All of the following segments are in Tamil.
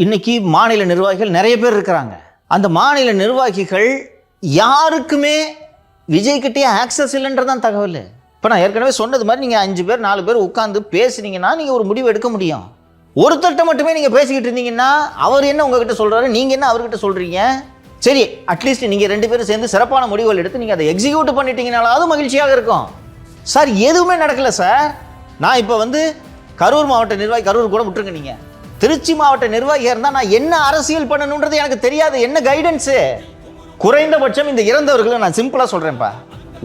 இன்னைக்கு மாநில நிர்வாகிகள் நிறைய பேர் இருக்கிறாங்க. அந்த மாநில நிர்வாகிகள் யாருக்குமே விஜய்கிட்டே ஆக்சஸ் இல்லைன்றதான் தகவல். இப்போ நான் ஏற்கனவே சொன்னது மாதிரி நீங்கள் 5 பேர் 4 பேர் உட்காந்து பேசுனீங்கன்னா நீங்கள் ஒரு முடிவு எடுக்க முடியும். ஒருத்தர்கிட்ட மட்டுமே நீங்கள் பேசிக்கிட்டு இருந்தீங்கன்னா அவர் என்ன உங்ககிட்ட சொல்கிறாரு, நீங்கள் என்ன அவர்கிட்ட சொல்கிறீங்க. சரி, அட்லீஸ்ட் நீங்கள் 2 பேரும் சேர்ந்து சிறப்பான முடிவுகள் எடுத்து நீங்கள் அதை எக்ஸிக்யூட் பண்ணிட்டீங்கனாலாவது மகிழ்ச்சியாக இருக்கும். சார் எதுவுமே நடக்கலை சார். நான் இப்போ கரூர் மாவட்ட நிர்வாகி, கரூர் கூட விட்டுருங்க, நீங்கள் திருச்சி மாவட்ட நிர்வாகியாக இருந்தால் நான் என்ன அரசியல் பண்ணணுன்றது எனக்கு தெரியாது. என்ன கைடன்ஸு? குறைந்தபட்சம் இந்த இறந்தவர்களை நான் சிம்பிளாக சொல்கிறேன்ப்பா,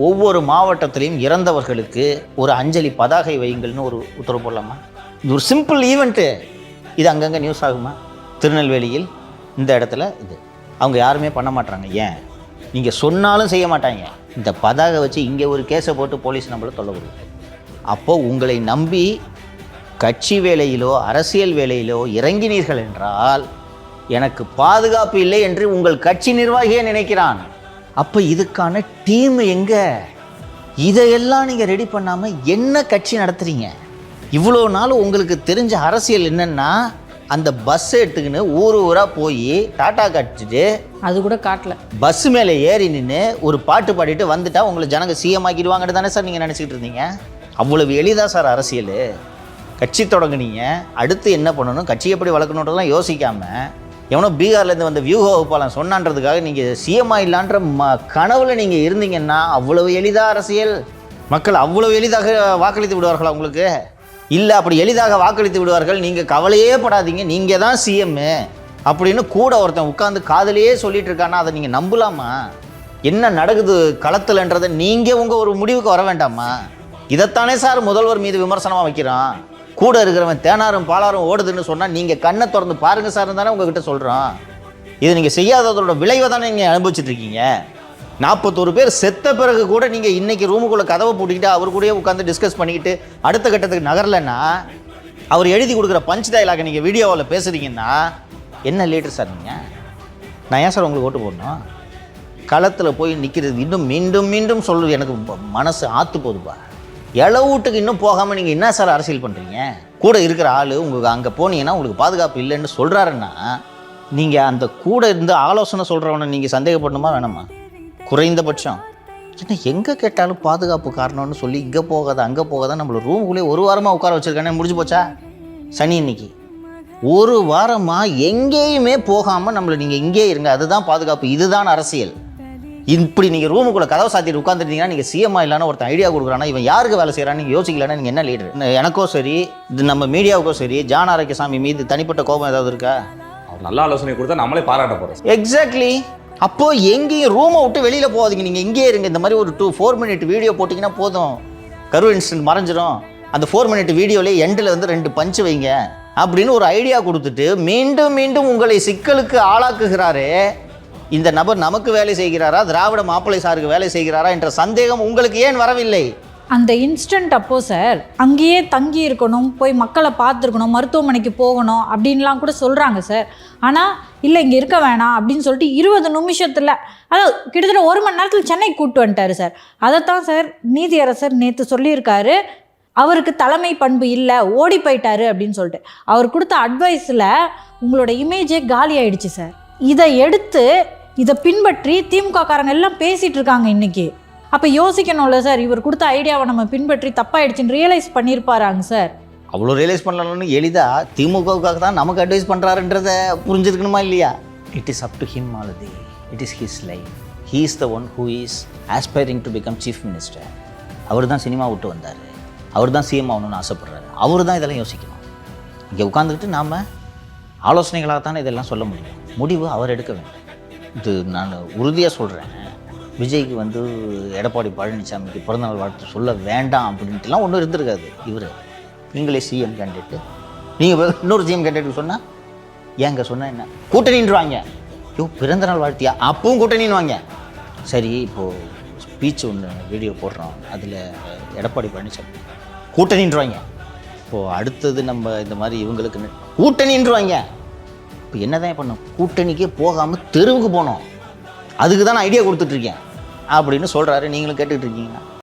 ஒவ்வொரு மாவட்டத்திலையும் இறந்தவர்களுக்கு ஒரு அஞ்சலி பதாகை வையுங்கள்னு ஒரு உத்தரவு போடலாமா? இது ஒரு சிம்பிள் ஈவெண்ட்டு. இது அங்கங்கே நியூஸ் ஆகுமா? திருநெல்வேலியில் இந்த இடத்துல இது அவங்க யாருமே பண்ண மாட்டாங்க. ஏன்? நீங்கள் சொன்னாலும் செய்ய மாட்டாங்க. இந்த பதாகை வச்சு இங்கே ஒரு கேஸை போட்டு போலீஸ் நம்மளை தொல்லை கொடுக்குது. அப்போது உங்களை நம்பி கட்சி வேலையிலோ அரசியல் வேலையிலோ இறங்கினீர்கள் என்றால் எனக்கு பாதுகாப்பு இல்லை என்று உங்கள் கட்சி நிர்வாகியே நினைக்கிறான். அப்போ இதுக்கான டீம் எங்கே? இதையெல்லாம் நீங்கள் ரெடி பண்ணாமல் என்ன கட்சி நடத்துகிறீங்க? இவ்வளோ நாள் உங்களுக்கு தெரிஞ்ச அரசியல் என்னென்னா அந்த பஸ் எடுத்துக்கின்னு ஊராக போய் டாட்டா காட்டிட்டு அது கூட காட்டல, பஸ் மேலே ஏறி நின்று ஒரு பாட்டு பாடிட்டு வந்துட்டா உங்களை ஜனங்க சிஎம் ஆக்கிடுவாங்கன்னு தானே சார் நீங்கள் நினச்சிக்கிட்டு இருந்தீங்க? அவ்வளவு எளிதாக சார் அரசியல்? கட்சி தொடங்குனீங்க, அடுத்து என்ன பண்ணணும், கட்சி எப்படி வளர்க்கணுன்றதெல்லாம் யோசிக்காமல் எவனோ பீகார்லேருந்து வந்த வியூக வகுப்பாளன் சொன்னான்றதுக்காக நீங்கள் சிஎம் ஆகிடலான்ற கனவுல நீங்கள் இருந்தீங்கன்னா அவ்வளவு எளிதாக அரசியல்? மக்கள் அவ்வளவு எளிதாக வாக்களித்து விடுவார்களா உங்களுக்கு? இல்லை, அப்படி எளிதாக வாக்களித்து விடுவார்கள். நீங்கள் கவலையே படாதீங்க, நீங்கள் தான் சிஎம்மு அப்படின்னு கூட ஒருத்தன் உட்காந்து காதலையே சொல்லிட்டு இருக்கான்னா அதை நீங்கள் நம்பலாமா? என்ன நடக்குது களத்துலன்றதை நீங்கள் உங்கள் ஒரு முடிவுக்கு வர வேண்டாமா? இதைத்தானே சார் முதல்வர் மீது விமர்சனமாக வைக்கிறோம். கூட இருக்கிறவன் தேனாரும் பாலாரும் ஓடுதுன்னு சொன்னால் நீங்கள் கண்ணை திறந்து பாருங்கள் சார் தானே உங்ககிட்ட சொல்கிறோம். இது நீங்கள் செய்யாததோட விளைவை தானே நீங்கள் அனுபவிச்சுட்டு இருக்கீங்க. 41 பேர் செத்த பிறகு கூட நீங்கள் இன்றைக்கி ரூமுக்குள்ளே கதவை பூட்டிக்கிட்டு அவர் கூடயே உட்காந்து டிஸ்கஸ் பண்ணிக்கிட்டு அடுத்த கட்டத்துக்கு நகரலைன்னா அவர் எழுதி கொடுக்குற பஞ்ச் டயலாக நீங்கள் வீடியோவில் பேசுகிறீங்கன்னா என்ன லீடர் சார் நீங்கள்? நான் ஏன் சார் உங்களுக்கு ஓட்டு போடணும்? களத்தில் போய் நிற்கிறது இன்னும் மீண்டும் மீண்டும் சொல்லுது, எனக்கு மனசு ஆற்று போகுதுப்பா. வீட்டுக்கு இன்னும் போகாமல் நீங்கள் என்ன சார் அரசியல் பண்ணுறீங்க? கூட இருக்கிற ஆள் உங்களுக்கு அங்கே போனீங்கன்னா உங்களுக்கு பாதுகாப்பு இல்லைன்னு சொல்கிறாருன்னா நீங்கள் அந்த கூட இருந்து ஆலோசனை சொல்கிறவனை நீங்கள் சந்தேகப்படணுமா வேணாமா? குறைந்தபட்சம் என்ன எங்கே கேட்டாலும் பாதுகாப்பு காரணம்னு சொல்லி இங்கே போகாத அங்கே போகாத நம்மளை ரூமுக்குள்ளே ஒரு வாரமாக உட்கார வச்சுருக்கானே, முடிஞ்சு போச்சா? சனி இன்னைக்கு ஒரு வாரமாக எங்கேயுமே போகாமல் நம்மளை நீங்கள் இங்கே இருங்க, அதுதான் பாதுகாப்பு, இதுதான் அரசியல். இப்படி நீங்கள் ரூமுக்குள்ளே கதவை சாத்திட்டு உட்காந்துருந்தீங்கன்னா நீங்கள் சிஎம்மா இல்லைன்னா ஒருத்தன் ஐடியா கொடுக்குறான்னா இவன் யாருக்கு வேலை செய்கிறான்னு நீங்கள் யோசிக்கலன்னா நீங்கள் என்ன லீடர்? எனக்கோ சரி, இது நம்ம மீடியாவுக்கோ சரி, ஜான் ஆரோக்கியசாமி மீது தனிப்பட்ட கோபம் ஏதாவது இருக்கா? அவர் நல்ல ஆலோசனை கொடுத்தா நம்மளே பாராட்ட போகிறோம். எக்ஸாக்ட்லி. அப்போது எங்கேயும் ரூமை விட்டு வெளியில் போகாதீங்க, நீங்கள் இங்கே இருங்க. இந்த மாதிரி ஒரு 4 மினிட் வீடியோ போட்டிங்கன்னா போதும், கரூர் இன்சிடென்ட் மறைஞ்சிரும். அந்த 4 மினிட் வீடியோலேயே எண்டில் 2 பஞ்சு வைங்க அப்படின்னு ஒரு ஐடியா கொடுத்துட்டு மீண்டும் மீண்டும் உங்களை சிக்கலுக்கு ஆளாக்குகிறாரே இந்த நபர் நமக்கு வேலை செய்கிறாரா, திராவிட மாப்பிள்ளை சாருக்கு வேலை செய்கிறாரா என்ற சந்தேகம் உங்களுக்கு ஏன் வரவில்லை? அந்த இன்ஸ்டன்ட் அப்போ சார் அங்கேயே தங்கி இருக்கணும், போய் மக்களை பார்த்துருக்கணும், மருத்துவமனைக்கு போகணும் அப்படின்லாம் கூட சொல்கிறாங்க சார். ஆனால் இல்லை இங்கே இருக்க வேணாம் அப்படின்னு சொல்லிட்டு 20 நிமிஷத்தில், அதாவது கிட்டத்தட்ட 1 மணி நேரத்தில் சென்னை கூப்பிட்டு வந்துட்டார் சார். அதைத்தான் சார் நீதியரசர் நேற்று சொல்லியிருக்காரு, அவருக்கு தலைமை பண்பு இல்லை, ஓடி போயிட்டாரு அப்படின்னு சொல்லிட்டு. அவர் கொடுத்த அட்வைஸில் உங்களோட இமேஜே காலி ஆயிடுச்சு சார். இதை எடுத்து இதை பின்பற்றி திமுக காரங்க எல்லாம் பேசிகிட்டு இருக்காங்க இன்றைக்கி. அப்போ யோசிக்கணும்ல சார், இவர் கொடுத்த ஐடியாவை நம்ம பின்பற்றி தப்பாயிடுச்சுன்னு ரியலைஸ் பண்ணியிருப்பாராங்க சார். அவ்வளோ ரியலைஸ் பண்ணலாம்னு எளிதாக திமுகவுக்காக தான் நமக்கு அட்வைஸ் பண்ணுறாருன்றதை புரிஞ்சுருக்கணுமா இல்லையா? It is up to him already. It is his life. He is the one who is aspiring to become chief minister. அவர் தான் சினிமா விட்டு வந்தார், அவர் தான் சிஎம் ஆகணும்னு ஆசைப்படுறாரு, அவர் தான் இதெல்லாம் யோசிக்கணும். இங்கே உட்காந்துக்கிட்டு நாம் ஆலோசனைகளாக தானே இதெல்லாம் சொல்ல முடியும். முடிவு அவர் எடுக்க வேண்டும். இது நான் உறுதியாக சொல்கிறேன். விஜய்க்கு எடப்பாடி பழனிசாமிக்கு பிறந்தநாள் வாழ்த்து சொல்ல வேண்டாம் அப்படின்ட்டுலாம் ஒன்றும் இருந்திருக்காது. இவர் நீங்களே சிஎம் கேண்டிடேட்டு, நீங்கள் இன்னொரு சிஎம் கேண்டிடேட் சொன்னால் ஏங்க சொன்னால் என்ன கூட்டணின்றாங்க. பிறந்தநாள் வாழ்த்தியா? அப்பவும் கூட்டணின்வாங்க. சரி, இப்போது ஸ்பீச் ஒன்று வீடியோ போடுறோம், அதில் எடப்பாடி பழனிசாமி கூட்டணின்றாங்க. இப்போது அடுத்தது நம்ம இந்த மாதிரி இவங்களுக்கு கூட்டணின்றாங்க. இப்போ என்ன தான் பண்ணோம்? கூட்டணிக்கே போகாமல் தெருவுக்கு போனோம், அதுக்கு தான் நான் ஐடியா கொடுத்துட்ருக்கேன் அப்படின்னு சொல்கிறாரு. நீங்களும் கேட்டுக்கிட்டு இருக்கீங்கன்னா